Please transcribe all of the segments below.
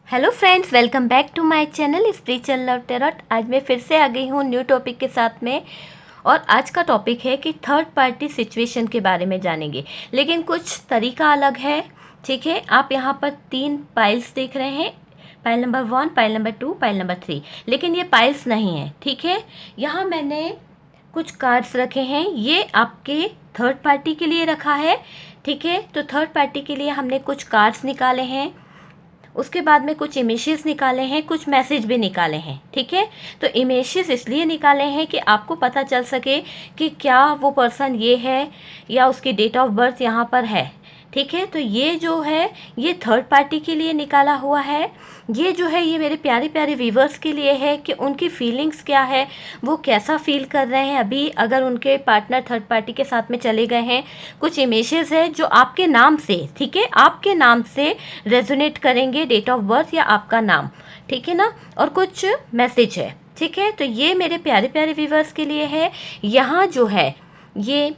Hello friends, welcome back to my channel spiritual love tarot. आज मैं फिर से आ गई हूँ न्यू टॉपिक के साथ में। और आज का टॉपिक है कि थर्ड पार्टी सिचुएशन के बारे में जानेंगे, लेकिन कुछ तरीका अलग है। ठीक है, आप यहाँ पर 3 पाइल्स देख रहे हैं, pile number 1, pile number 2, pile number 3, लेकिन ये पाइल्स नहीं है। ठीक है, यहाँ मैंने कुछ कार्ड्स रखे हैं, ये आपके थर्ड पार्टी के लिए रखा है। ठीक है, तो थर्ड पार्टी के लिए हमने कुछ कार्ड्स निकाले हैं, उसके बाद में कुछ इमेजेस निकाले हैं, कुछ मैसेज भी निकाले हैं। ठीक है, तो इमेजेस इसलिए निकाले हैं कि आपको पता चल सके कि क्या वो पर्सन ये है या उसकी डेट ऑफ बर्थ यहाँ पर है। ठीक है, तो ये जो है ये थर्ड पार्टी के लिए निकाला हुआ है। ये जो है ये मेरे प्यारे प्यारे व्यूवर्स के लिए है कि उनकी फीलिंग्स क्या है, वो कैसा फील कर रहे हैं अभी अगर उनके पार्टनर थर्ड पार्टी के साथ में चले गए हैं। कुछ इमेजेस है जो आपके नाम से, ठीक है, आपके नाम से रेजोनेट करेंगे, डेट ऑफ बर्थ या आपका नाम। ठीक है ना, और कुछ मैसेज है। ठीक है, तो ये मेरे प्यारे प्यारे व्यूवर्स के लिए है। यहाँ जो है ये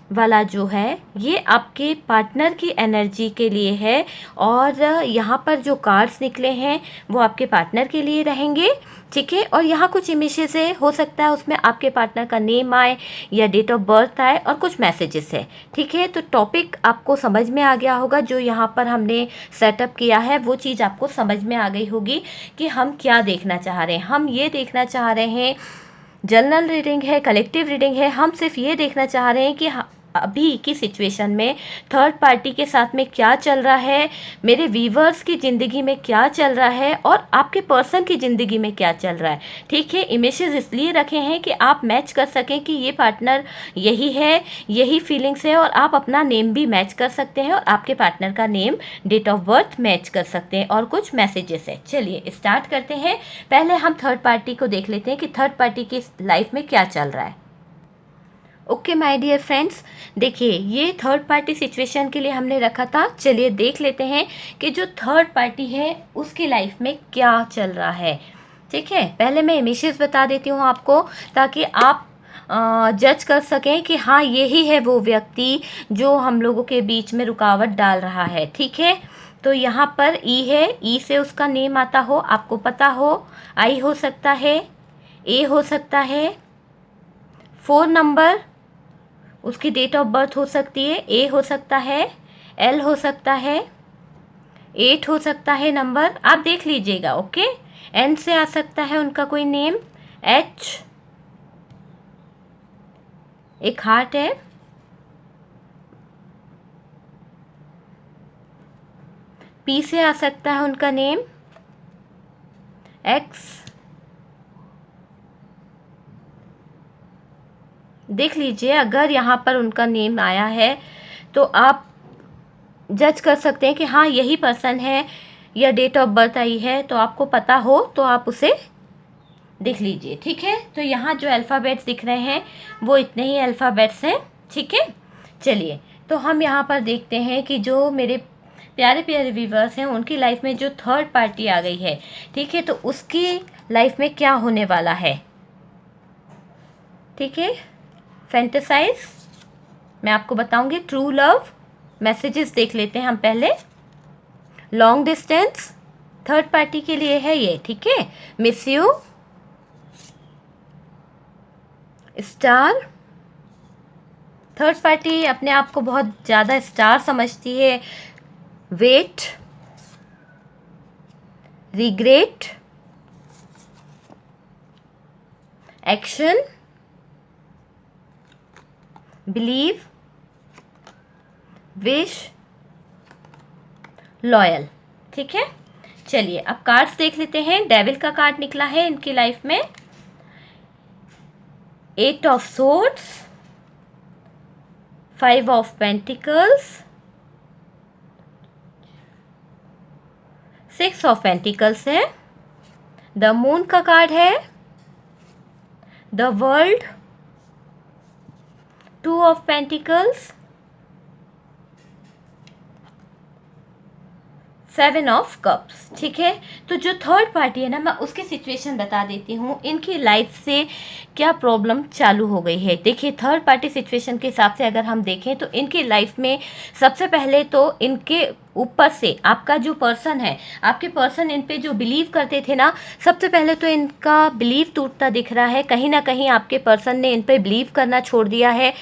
वाला जो है ये आपके पार्टनर की एनर्जी के लिए है, और यहाँ पर जो कार्ड्स निकले हैं वो आपके पार्टनर के लिए रहेंगे। ठीक है, और यहाँ कुछ इमेजेस है, हो सकता है उसमें आपके पार्टनर का नेम आए या डेट ऑफ बर्थ आए, और कुछ मैसेजेस है। ठीक है, तो टॉपिक आपको समझ में आ गया होगा, जो यहाँ पर हमने सेटअप किया है वो चीज़ आपको समझ में आ गई होगी कि हम क्या देखना चाह रहे हैं। हम ये देखना चाह रहे हैं, जनरल रीडिंग है, कलेक्टिव रीडिंग है, हम सिर्फ ये देखना चाह रहे हैं कि अभी की सिचुएशन में थर्ड पार्टी के साथ में क्या चल रहा है, मेरे व्यूवर्स की ज़िंदगी में क्या चल रहा है, और आपके पर्सन की ज़िंदगी में क्या चल रहा है। ठीक है, इमेजेस इसलिए रखे हैं कि आप मैच कर सकें कि ये पार्टनर यही है, यही फीलिंग्स है, और आप अपना नेम भी मैच कर सकते हैं और आपके पार्टनर का name, date of birth match कर सकते हैं, और कुछ मैसेजेस है। चलिए स्टार्ट करते हैं। पहले हम थर्ड पार्टी को देख लेते हैं कि थर्ड पार्टी की लाइफ में क्या चल रहा है। ओके माय डियर फ्रेंड्स, देखिए ये थर्ड पार्टी सिचुएशन के लिए हमने रखा था। चलिए देख लेते हैं कि जो थर्ड पार्टी है उसकी लाइफ में क्या चल रहा है। ठीक है, पहले मैं इमेजेस बता देती हूँ आपको, ताकि आप जज कर सकें कि हाँ यही है वो व्यक्ति जो हम लोगों के बीच में रुकावट डाल रहा है। ठीक है, तो यहाँ पर ई है, ई से उसका नेम आता हो, आपको पता हो, आई हो सकता है, ए हो सकता है, 4 नंबर उसकी डेट ऑफ बर्थ हो सकती है, ए हो सकता है, एल हो सकता है, 8 हो सकता है नंबर, आप देख लीजिएगा। ओके, एन से आ सकता है उनका कोई नेम, एच, एक हार्ट है, पी से आ सकता है उनका नेम, एक्स, देख लीजिए। अगर यहाँ पर उनका नेम आया है तो आप जज कर सकते हैं कि हाँ यही पर्सन है, या डेट ऑफ बर्थ आई है, तो आपको पता हो तो आप उसे देख लीजिए। ठीक है, तो यहाँ जो अल्फ़ाबेट्स दिख रहे हैं वो इतने ही अल्फ़ाबेट्स हैं। ठीक है, चलिए तो हम यहाँ पर देखते हैं कि जो मेरे प्यारे प्यारे व्यूवर्स हैं उनकी लाइफ में जो थर्ड पार्टी आ गई है, ठीक है, तो उसकी लाइफ में क्या होने वाला है। ठीक है, फैंटेसाइज मैं आपको बताऊंगी। ट्रू लव मैसेजेस देख लेते हैं हम पहले। लॉन्ग डिस्टेंस थर्ड पार्टी के लिए है ये। ठीक है, miss you, star, third party अपने आप को बहुत ज़्यादा स्टार समझती है। Wait, regret, action, believe, wish, loyal. ठीक है, चलिए अब कार्ड्स देख लेते हैं। डेविल का कार्ड निकला है इनकी लाइफ में, 8 of swords, 5 of pentacles, 6 of pentacles है। द मून का कार्ड है, the world, 2 of pentacles, seven of cups, ठीक है। तो जो थर्ड पार्टी है ना, मैं उसकी सिचुएशन बता देती हूँ, इनकी लाइफ से क्या प्रॉब्लम चालू हो गई है। देखिए, थर्ड पार्टी सिचुएशन के हिसाब से अगर हम देखें तो इनकी लाइफ में सबसे पहले तो इनके ऊपर से आपका जो पर्सन है, आपके पर्सन इन पे जो बिलीव करते थे ना, सबसे पहले तो इनका बिलीव टूटता दिख रहा है। कहीं ना कहीं आपके पर्सन ने इन पे बिलीव करना छोड़ दिया है।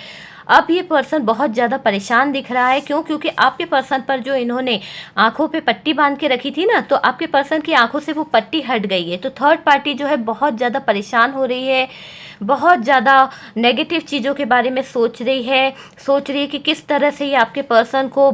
अब ये पर्सन बहुत ज़्यादा परेशान दिख रहा है। क्यों? क्योंकि आपके पर्सन पर जो इन्होंने आंखों पे पट्टी बांध के रखी थी ना, तो आपके पर्सन की आंखों से वो पट्टी हट गई है। तो थर्ड पार्टी जो है बहुत ज़्यादा परेशान हो रही है, बहुत ज़्यादा नेगेटिव चीज़ों के बारे में सोच रही है कि किस तरह से ये आपके पर्सन को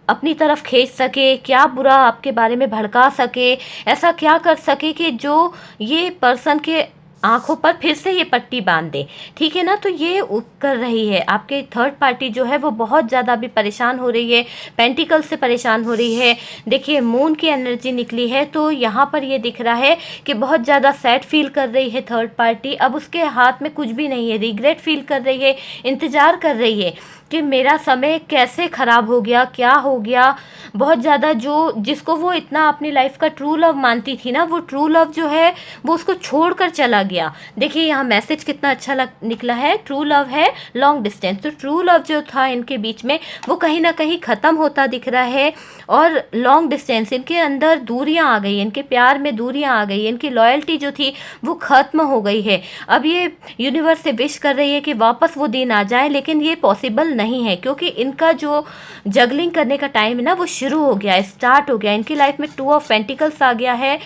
अपनी तरफ खींच सके, क्या बुरा आपके बारे में भड़का सके, ऐसा क्या कर सके कि जो ये पर्सन के आंखों पर फिर से ये पट्टी बांध दे, ठीक है ना। तो ये कर रही है आपके थर्ड पार्टी जो है वो बहुत ज़्यादा अभी परेशान हो रही है, पेंटिकल से परेशान हो रही है। देखिए, मून की एनर्जी निकली है, तो यहाँ पर ये दिख रहा है कि बहुत ज़्यादा सैड फील कर रही है थर्ड पार्टी। अब उसके हाथ में कुछ भी नहीं है, रिग्रेट फील कर रही है, इंतज़ार कर रही है कि मेरा समय कैसे ख़राब हो गया, क्या हो गया। बहुत ज़्यादा जो जिसको वो इतना अपनी लाइफ का ट्रू लव मानती थी ना, वो ट्रू लव जो है वो उसको छोड़कर चला गया। देखिए, यहाँ मैसेज कितना अच्छा निकला है, ट्रू लव है लॉन्ग डिस्टेंस। तो ट्रू लव जो था इनके बीच में वो कहीं ना कहीं ख़त्म होता दिख रहा है, और लॉन्ग डिस्टेंस, इनके अंदर दूरियां आ गई, इनके प्यार में दूरियां आ गई, इनकी लॉयल्टी जो थी वो ख़त्म हो गई है। अब ये यूनिवर्स से विश कर रही है कि वापस वो दिन आ जाए, लेकिन ये पॉसिबल नहीं है, क्योंकि इनका जो जगलिंग करने का टाइम है ना वो शुरू हो गया, स्टार्ट हो गया। इनकी लाइफ में टू ऑफ पेंटिकल्स आ गया है,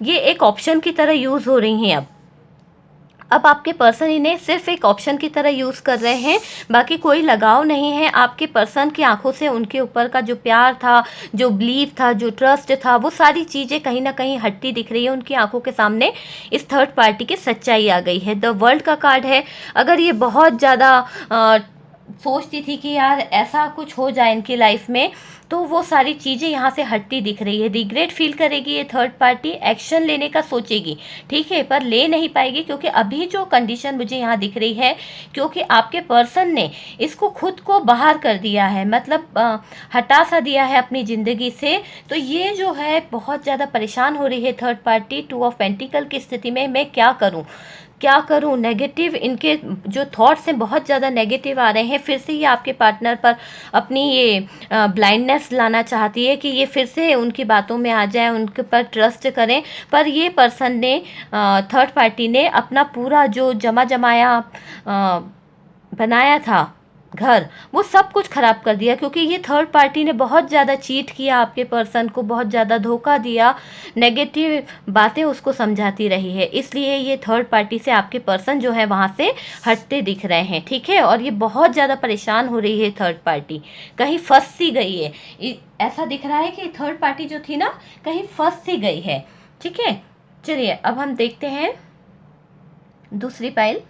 ये एक ऑप्शन की तरह यूज़ हो रही हैं। अब आपके पर्सन इन्हें सिर्फ एक ऑप्शन की तरह यूज़ कर रहे हैं, बाकी कोई लगाव नहीं है। आपके पर्सन की आंखों से उनके ऊपर का जो प्यार था, जो बिलीव था, जो ट्रस्ट था, वो सारी चीज़ें कहीं ना कहीं हटती दिख रही है उनकी आंखों के सामने। इस थर्ड पार्टी की सच्चाई आ गई है। द वर्ल्ड का कार्ड है। अगर ये बहुत ज़्यादा सोचती थी कि यार ऐसा कुछ हो जाए इनकी लाइफ में, तो वो सारी चीज़ें यहाँ से हटती दिख रही है। रिग्रेट फील करेगी ये थर्ड पार्टी, एक्शन लेने का सोचेगी, ठीक है, पर ले नहीं पाएगी, क्योंकि अभी जो कंडीशन मुझे यहाँ दिख रही है, क्योंकि आपके पर्सन ने इसको खुद को बाहर कर दिया है, मतलब हटा सा दिया है अपनी ज़िंदगी से। तो ये जो है बहुत ज़्यादा परेशान हो रही है third party. Two of pentacle की स्थिति में मैं क्या करूं, नेगेटिव इनके जो थॉट्स हैं बहुत ज़्यादा नेगेटिव आ रहे हैं। फिर से ये आपके पार्टनर पर अपनी ये ब्लाइंडनेस लाना चाहती है कि ये फिर से उनकी बातों में आ जाए, उनके पर ट्रस्ट करें। पर ये पर्सन ने, थर्ड पार्टी ने, अपना पूरा जो जमाया बनाया था घर, वो सब कुछ ख़राब कर दिया, क्योंकि ये थर्ड पार्टी ने बहुत ज़्यादा चीट किया आपके पर्सन को, बहुत ज़्यादा धोखा दिया, नेगेटिव बातें उसको समझाती रही है। इसलिए ये थर्ड पार्टी से आपके पर्सन जो है वहाँ से हटते दिख रहे हैं, ठीक है। और ये बहुत ज़्यादा परेशान हो रही है थर्ड पार्टी, कहीं फंस सी गई है। ऐसा दिख रहा है कि थर्ड पार्टी जो थी ना कहीं फंस सी गई है, ठीक है। चलिए अब हम देखते हैं दूसरी पाइल।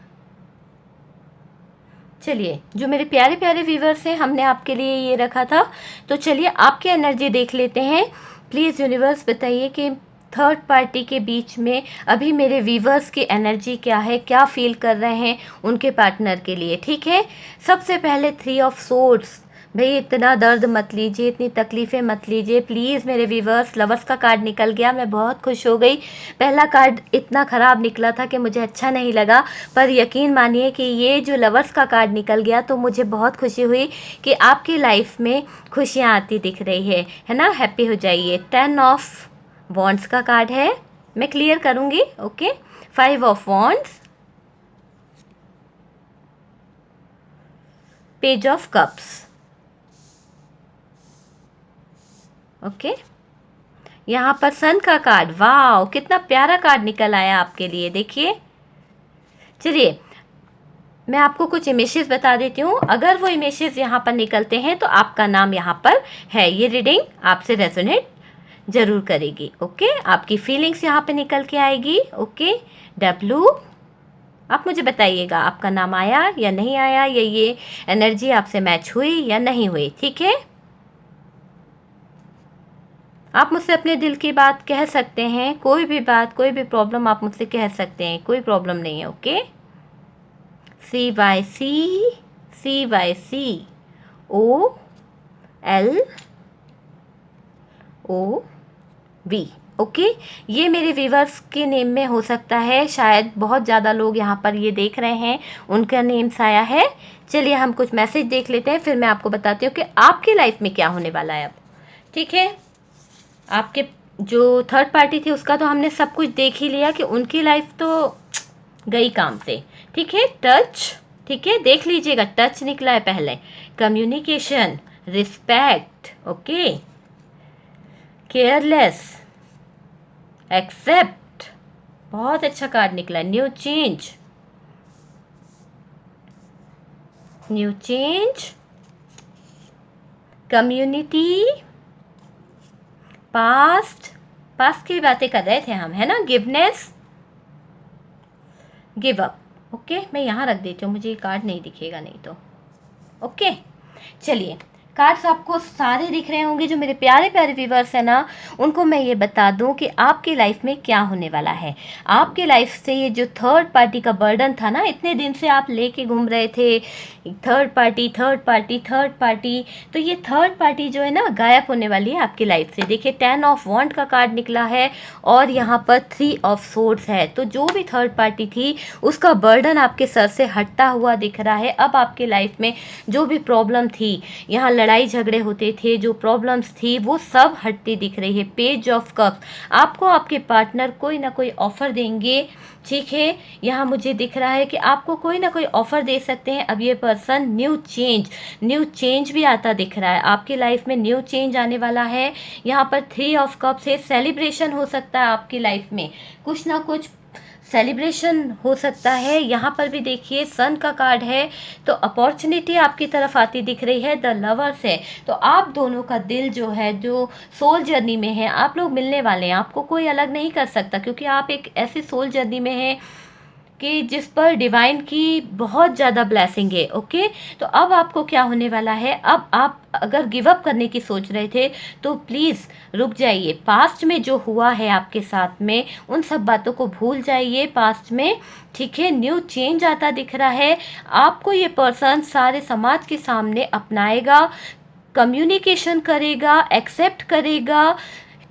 चलिए, जो मेरे प्यारे प्यारे व्यूवर्स हैं, हमने आपके लिए ये रखा था, तो चलिए आपकी एनर्जी देख लेते हैं। प्लीज़ यूनिवर्स बताइए कि थर्ड पार्टी के बीच में अभी मेरे व्यूवर्स की एनर्जी क्या है, क्या फील कर रहे हैं उनके पार्टनर के लिए, ठीक है। सबसे पहले 3 ऑफ सोर्ड्स। भाई इतना दर्द मत लीजिए, इतनी तकलीफ़ें मत लीजिए प्लीज़ मेरे व्यूवर्स। लवर्स का कार्ड निकल गया, मैं बहुत खुश हो गई। पहला कार्ड इतना ख़राब निकला था कि मुझे अच्छा नहीं लगा, पर यकीन मानिए कि ये जो लवर्स का कार्ड निकल गया तो मुझे बहुत खुशी हुई कि आपकी लाइफ में खुशियाँ आती दिख रही है ना। हैप्पी हो जाइए। 10 ऑफ वॉन्ड्स का कार्ड है, मैं क्लियर करूँगी, okay. 5 of wands, page of cups, okay. यहाँ पर सन का कार्ड, वाह कितना प्यारा कार्ड निकल आया आपके लिए, देखिए। चलिए मैं आपको कुछ इमेजेस बता देती हूँ, अगर वो इमेजेस यहाँ पर निकलते हैं तो आपका नाम यहाँ पर है। ये रीडिंग आपसे रेजोनेट जरूर करेगी, ओके। आपकी फीलिंग्स यहाँ पे निकल के आएगी, ओके। डब्लू, आप मुझे बताइएगा आपका नाम आया या नहीं आया, या ये एनर्जी आपसे मैच हुई या नहीं हुई, ठीक है। आप मुझसे अपने दिल की बात कह सकते हैं, कोई भी बात, कोई भी प्रॉब्लम आप मुझसे कह सकते हैं, कोई प्रॉब्लम नहीं है, okay. CYC, OL, OV। Okay, ये मेरे व्यूवर्स के नेम में हो सकता है, शायद बहुत ज़्यादा लोग यहाँ पर ये देख रहे हैं उनका नेम्स आया है। चलिए हम कुछ मैसेज देख लेते हैं, फिर मैं आपको बताती हूँ कि आपकी लाइफ में क्या होने वाला है अब। ठीक है, आपके जो थर्ड पार्टी थी उसका तो हमने सब कुछ देख ही लिया कि उनकी लाइफ तो गई काम से। ठीक है, टच, ठीक है, देख लीजिएगा, टच निकला है पहले, communication, respect, okay, careless, accept, बहुत अच्छा कार्ड निकला है, new change, new change, community, past, past की बातें कर रहे थे हम, है ना, गिवनेस, गिव अप। ओके, मैं यहाँ रख देती हूँ, मुझे ये कार्ड नहीं दिखेगा नहीं तो। ओके, चलिए, कार्ड्स आपको सारे दिख रहे होंगे। जो मेरे प्यारे प्यारे व्यूवर्स हैं ना, उनको मैं ये बता दूं कि आपकी लाइफ में क्या होने वाला है। आपके लाइफ से ये जो थर्ड पार्टी का बर्डन था ना, इतने दिन से आप लेके घूम रहे थे, third party third party third party, तो ये थर्ड पार्टी जो है ना गायब होने वाली है आपकी लाइफ से। देखिए 10 ऑफ वॉन्ड का कार्ड निकला है और यहाँ पर 3 ऑफ सोर्ड्स है। तो जो भी थर्ड पार्टी थी उसका बर्डन आपके सर से हटता हुआ दिख रहा है। अब आपके लाइफ में जो भी प्रॉब्लम थी, यहाँ लड़ाई झगड़े होते थे, जो प्रॉब्लम्स थी वो सब हटती दिख रही है। पेज ऑफ कप्स, आपको आपके पार्टनर कोई ना कोई ऑफर देंगे। ठीक है, यहाँ मुझे दिख रहा है कि आपको कोई ना कोई ऑफर दे सकते हैं अब ये पर्सन। न्यू चेंज भी आता दिख रहा है आपकी लाइफ में, न्यू चेंज आने वाला है। यहाँ पर 3 ऑफ कप्स है, सेलिब्रेशन हो सकता है आपकी लाइफ में, कुछ ना कुछ सेलिब्रेशन हो सकता है। यहाँ पर भी देखिए सन का कार्ड है, तो अपॉर्चुनिटी आपकी तरफ आती दिख रही है। द लवर्स है, तो आप दोनों का दिल जो है, जो सोल जर्नी में है, आप लोग मिलने वाले हैं। आपको कोई अलग नहीं कर सकता, क्योंकि आप एक ऐसी सोल जर्नी में हैं कि जिस पर डिवाइन की बहुत ज़्यादा ब्लेसिंग है। ओके, तो अब आपको क्या होने वाला है, अब आप अगर गिव अप करने की सोच रहे थे तो प्लीज़ रुक जाइए। पास्ट में जो हुआ है आपके साथ में, उन सब बातों को भूल जाइए पास्ट में। ठीक है, न्यू चेंज आता दिख रहा है। आपको ये पर्सन सारे समाज के सामने अपनाएगा, कम्युनिकेशन करेगा, एक्सेप्ट करेगा।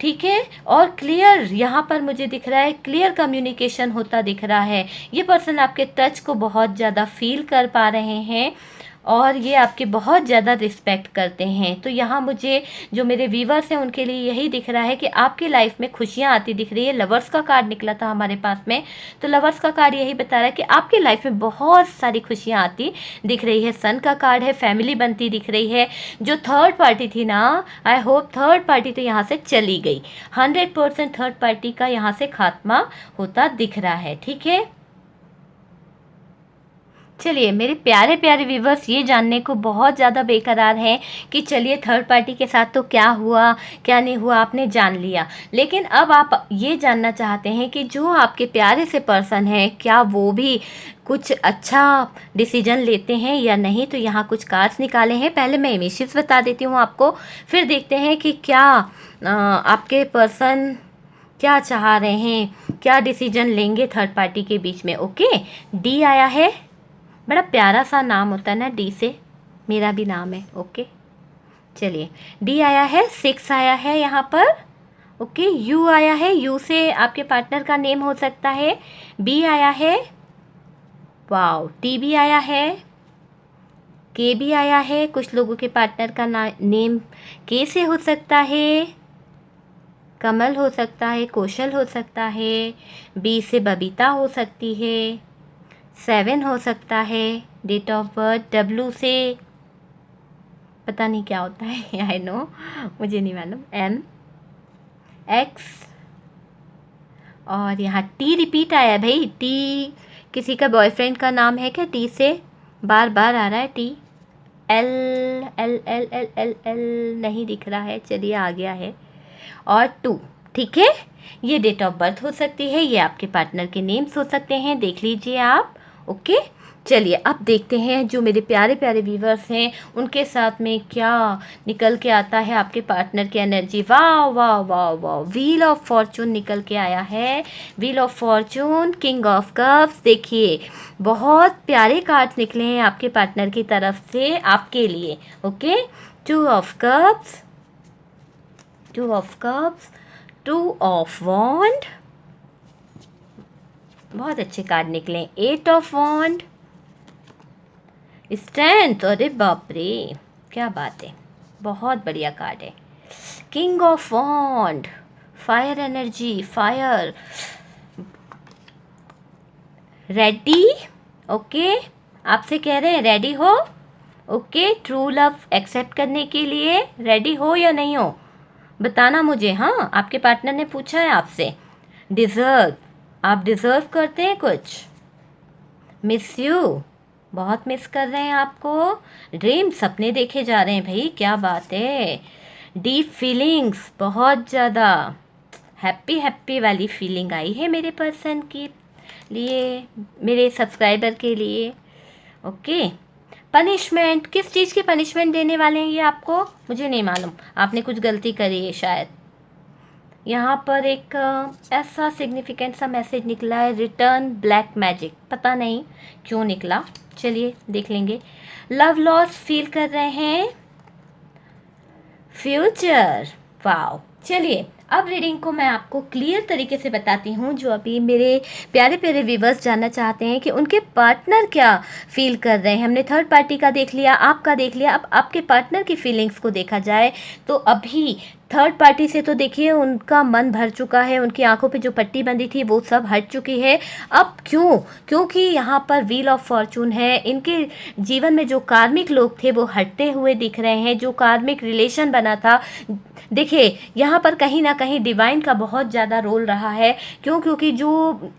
ठीक है, और क्लियर, यहाँ पर मुझे दिख रहा है क्लियर कम्युनिकेशन होता दिख रहा है। ये पर्सन आपके टच को बहुत ज़्यादा फील कर पा रहे हैं और ये आपके बहुत ज़्यादा रिस्पेक्ट करते हैं। तो यहाँ मुझे जो मेरे व्यूवर्स हैं उनके लिए यही दिख रहा है कि आपकी लाइफ में खुशियाँ आती दिख रही है। लवर्स का कार्ड निकला था हमारे पास में, तो लवर्स का कार्ड यही बता रहा है कि आपकी लाइफ में बहुत सारी खुशियाँ आती दिख रही है। सन का कार्ड है, फैमिली बनती दिख रही है। जो थर्ड पार्टी थी ना, आई होप थर्ड पार्टी तो यहाँ से चली गई। 100% थर्ड पार्टी का यहाँ से खात्मा होता दिख रहा है। ठीक है, चलिए मेरे प्यारे प्यारे व्यूवर्स, ये जानने को बहुत ज़्यादा बेकरार हैं कि चलिए थर्ड पार्टी के साथ तो क्या हुआ क्या नहीं हुआ, आपने जान लिया। लेकिन अब आप ये जानना चाहते हैं कि जो आपके प्यारे से पर्सन हैं, क्या वो भी कुछ अच्छा डिसीजन लेते हैं या नहीं। तो यहाँ कुछ कार्ड्स निकाले हैं, पहले मैं इमेजेस बता देती हूँ आपको, फिर देखते हैं कि क्या आपके पर्सन क्या चाह रहे हैं, क्या डिसीजन लेंगे थर्ड पार्टी के बीच में। ओके, डी आया है, बड़ा प्यारा सा नाम होता है ना डी से, मेरा भी नाम है। ओके, चलिए डी आया है, 6 आया है यहाँ पर। ओके, यू आया है, यू से आपके पार्टनर का नेम हो सकता है। बी आया है, वाओ, टी भी आया है, के भी आया है, कुछ लोगों के पार्टनर का नेम के से हो सकता है, कमल हो सकता है, कौशल हो सकता है, बी से बबीता हो सकती है, 7 हो सकता है, डेट ऑफ बर्थ डब्ल्यू से पता नहीं क्या होता है, आई नो, मुझे नहीं मालूम, एम, एक्स, और यहाँ टी रिपीट आया है भाई। टी किसी का बॉयफ्रेंड का नाम है क्या, टी से बार बार आ रहा है T. L L L L L L नहीं दिख रहा है, चलिए आ गया है, और 2। ठीक है, ये डेट ऑफ बर्थ हो सकती है, ये आपके पार्टनर के नेम्स हो सकते हैं, देख लीजिए आप। ओके, चलिए अब देखते हैं जो मेरे प्यारे प्यारे व्यूवर्स हैं उनके साथ में क्या निकल के आता है आपके पार्टनर की एनर्जी। वाह वाह वाह वाह, व्हील ऑफ फॉर्चून निकल के आया है, wheel of Fortune, king of cups. देखिए बहुत प्यारे कार्ड्स निकले हैं आपके पार्टनर की तरफ से आपके लिए। Okay, 2 of cups, two of cups, two of wand, बहुत अच्छे कार्ड निकले, एट ऑफ वॉन्ड, स्ट्रेंथ, अरे बाप रे क्या बात है, बहुत बढ़िया कार्ड है, king of wand, fire energy, fire, ready, okay, आपसे कह रहे हैं रेडी हो, ओके, ट्रू लव एक्सेप्ट करने के लिए रेडी हो या नहीं हो, बताना मुझे। हाँ, आपके पार्टनर ने पूछा है आपसे। डिज़र्व, आप डिज़र्व करते हैं कुछ, मिस यू, बहुत मिस कर रहे हैं आपको, ड्रीम, सपने देखे जा रहे हैं भाई, क्या बात है, डीप फीलिंग्स, बहुत ज़्यादा हैप्पी हैप्पी वाली फीलिंग आई है मेरे पर्सन के लिए, मेरे सब्सक्राइबर के लिए, ओके। पनिशमेंट, किस चीज़ की पनिशमेंट देने वाले हैं ये आपको, मुझे नहीं मालूम, आपने कुछ गलती करी है शायद। यहाँ पर एक ऐसा सिग्निफिकेंट सा मैसेज निकला है, रिटर्न ब्लैक मैजिक, पता नहीं क्यों निकला, चलिए देख लेंगे। लव लॉस फील कर रहे हैं, फ्यूचर, वाओ। चलिए अब रीडिंग को मैं आपको क्लियर तरीके से बताती हूँ, जो अभी मेरे प्यारे प्यारे व्यूवर्स जानना चाहते हैं कि उनके पार्टनर क्या फील कर रहे हैं। हमने थर्ड पार्टी का देख लिया, आपका देख लिया, अब आपके पार्टनर की फीलिंग्स को देखा जाए तो अभी थर्ड पार्टी से तो देखिए उनका मन भर चुका है, उनकी आंखों पे जो पट्टी बंधी थी वो सब हट चुकी है। अब क्यों, क्योंकि यहाँ पर व्हील ऑफ फॉर्चून है, इनके जीवन में जो कार्मिक लोग थे वो हटते हुए दिख रहे हैं, जो कार्मिक रिलेशन बना था, देखिए यहाँ पर कहीं ना कहीं डिवाइन का बहुत ज़्यादा रोल रहा है। क्यों, क्योंकि जो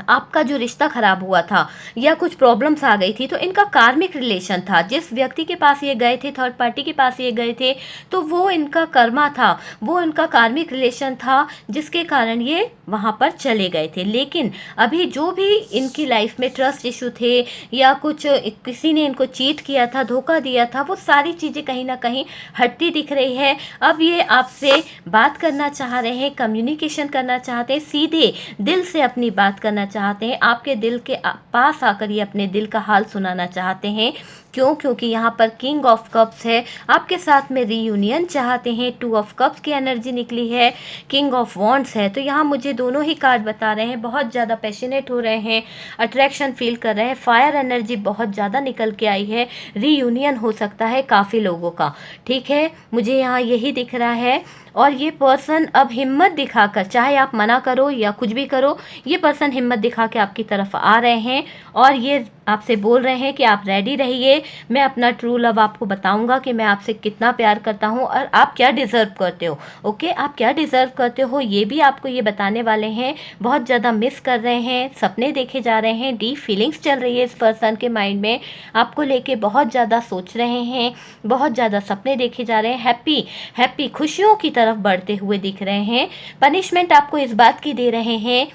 आपका जो रिश्ता ख़राब हुआ था या कुछ प्रॉब्लम्स आ गई थी तो इनका कार्मिक रिलेशन था, जिस व्यक्ति के पास ये गए थे, थर्ड पार्टी के पास ये गए थे, तो वो इनका कर्मा था, वो इनका कार्मिक रिलेशन था, जिसके कारण ये वहाँ पर चले गए थे। लेकिन अभी जो भी इनकी लाइफ में ट्रस्ट इशू थे या कुछ किसी ने इनको चीट किया था, धोखा दिया था, वो सारी चीज़ें कहीं ना कहीं हटती दिख रही है। अब ये आपसे बात करना चाह रहे हैं, कम्युनिकेशन करना चाहते हैं, सीधे दिल से अपनी बात करना चाहते हैं, आपके दिल के पास आकर ये अपने दिल का हाल सुनाना चाहते हैं। क्यों, क्योंकि यहाँ पर किंग ऑफ कप्स है, आपके साथ में रीयूनियन चाहते हैं, टू ऑफ कप्स की एनर्जी निकली है, किंग ऑफ वॉन्ड्स है, तो यहाँ मुझे दोनों ही कार्ड बता रहे हैं बहुत ज़्यादा पैशनेट हो रहे हैं, अट्रैक्शन फील कर रहे हैं, फायर एनर्जी बहुत ज़्यादा निकल के आई है, रीयूनियन हो सकता है काफ़ी लोगों का, ठीक है, मुझे यहाँ यही दिख रहा है। और ये पर्सन अब हिम्मत दिखाकर, चाहे आप मना करो या कुछ भी करो, ये पर्सन हिम्मत दिखा के आपकी तरफ आ रहे हैं और ये आपसे बोल रहे हैं कि आप रेडी रहिए, मैं अपना ट्रू लव आपको बताऊंगा कि मैं आपसे कितना प्यार करता हूं और आप क्या डिज़र्व करते हो, ओके, आप क्या डिज़र्व करते हो ये भी आपको ये बताने वाले हैं। बहुत ज़्यादा मिस कर रहे हैं, सपने देखे जा रहे हैं, डीप फीलिंग्स चल रही है इस पर्सन के माइंड में, आपको लेके बहुत ज़्यादा सोच रहे हैं, बहुत ज़्यादा सपने देखे जा रहे हैं, हैप्पी हैप्पी खुशियों की तरफ बढ़ते हुए दिख रहे हैं। पनिशमेंट आपको इस बात की दे रहे हैं,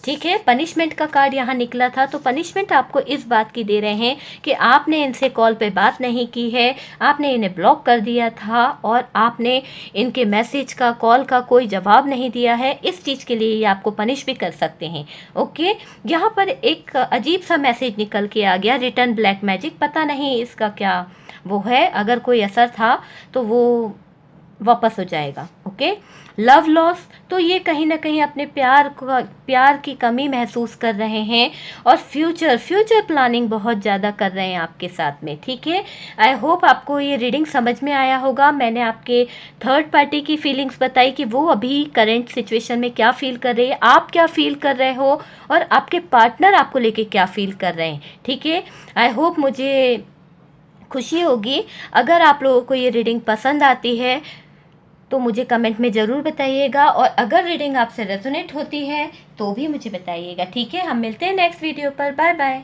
ठीक है, पनिशमेंट का कार्ड यहाँ निकला था, तो पनिशमेंट आपको इस बात की दे रहे हैं कि आपने इनसे कॉल पे बात नहीं की है, आपने इन्हें ब्लॉक कर दिया था और आपने इनके मैसेज का, कॉल का कोई जवाब नहीं दिया है, इस चीज़ के लिए ये आपको पनिश भी कर सकते हैं, ओके। यहाँ पर एक अजीब सा मैसेज निकल के आ गया, रिटर्न ब्लैक मैजिक, पता नहीं इसका क्या वो है, अगर कोई असर था तो वो वापस हो जाएगा, ओके। लव लॉस, तो ये कहीं ना कहीं अपने प्यार की कमी महसूस कर रहे हैं और फ्यूचर प्लानिंग बहुत ज़्यादा कर रहे हैं आपके साथ में, ठीक है। आई होप आपको ये रीडिंग समझ में आया होगा। मैंने आपके थर्ड पार्टी की फीलिंग्स बताई कि वो अभी करंट सिचुएशन में क्या फील कर रही है, आप क्या फील कर रहे हो और आपके पार्टनर आपको लेके क्या फील कर रहे हैं, ठीक है। आई होप मुझे खुशी होगी अगर आप लोगों को ये रीडिंग पसंद आती है तो मुझे कमेंट में ज़रूर बताइएगा, और अगर रीडिंग आपसे रेजोनेट होती है तो भी मुझे बताइएगा, ठीक है। हम मिलते हैं नेक्स्ट वीडियो पर, बाय बाय।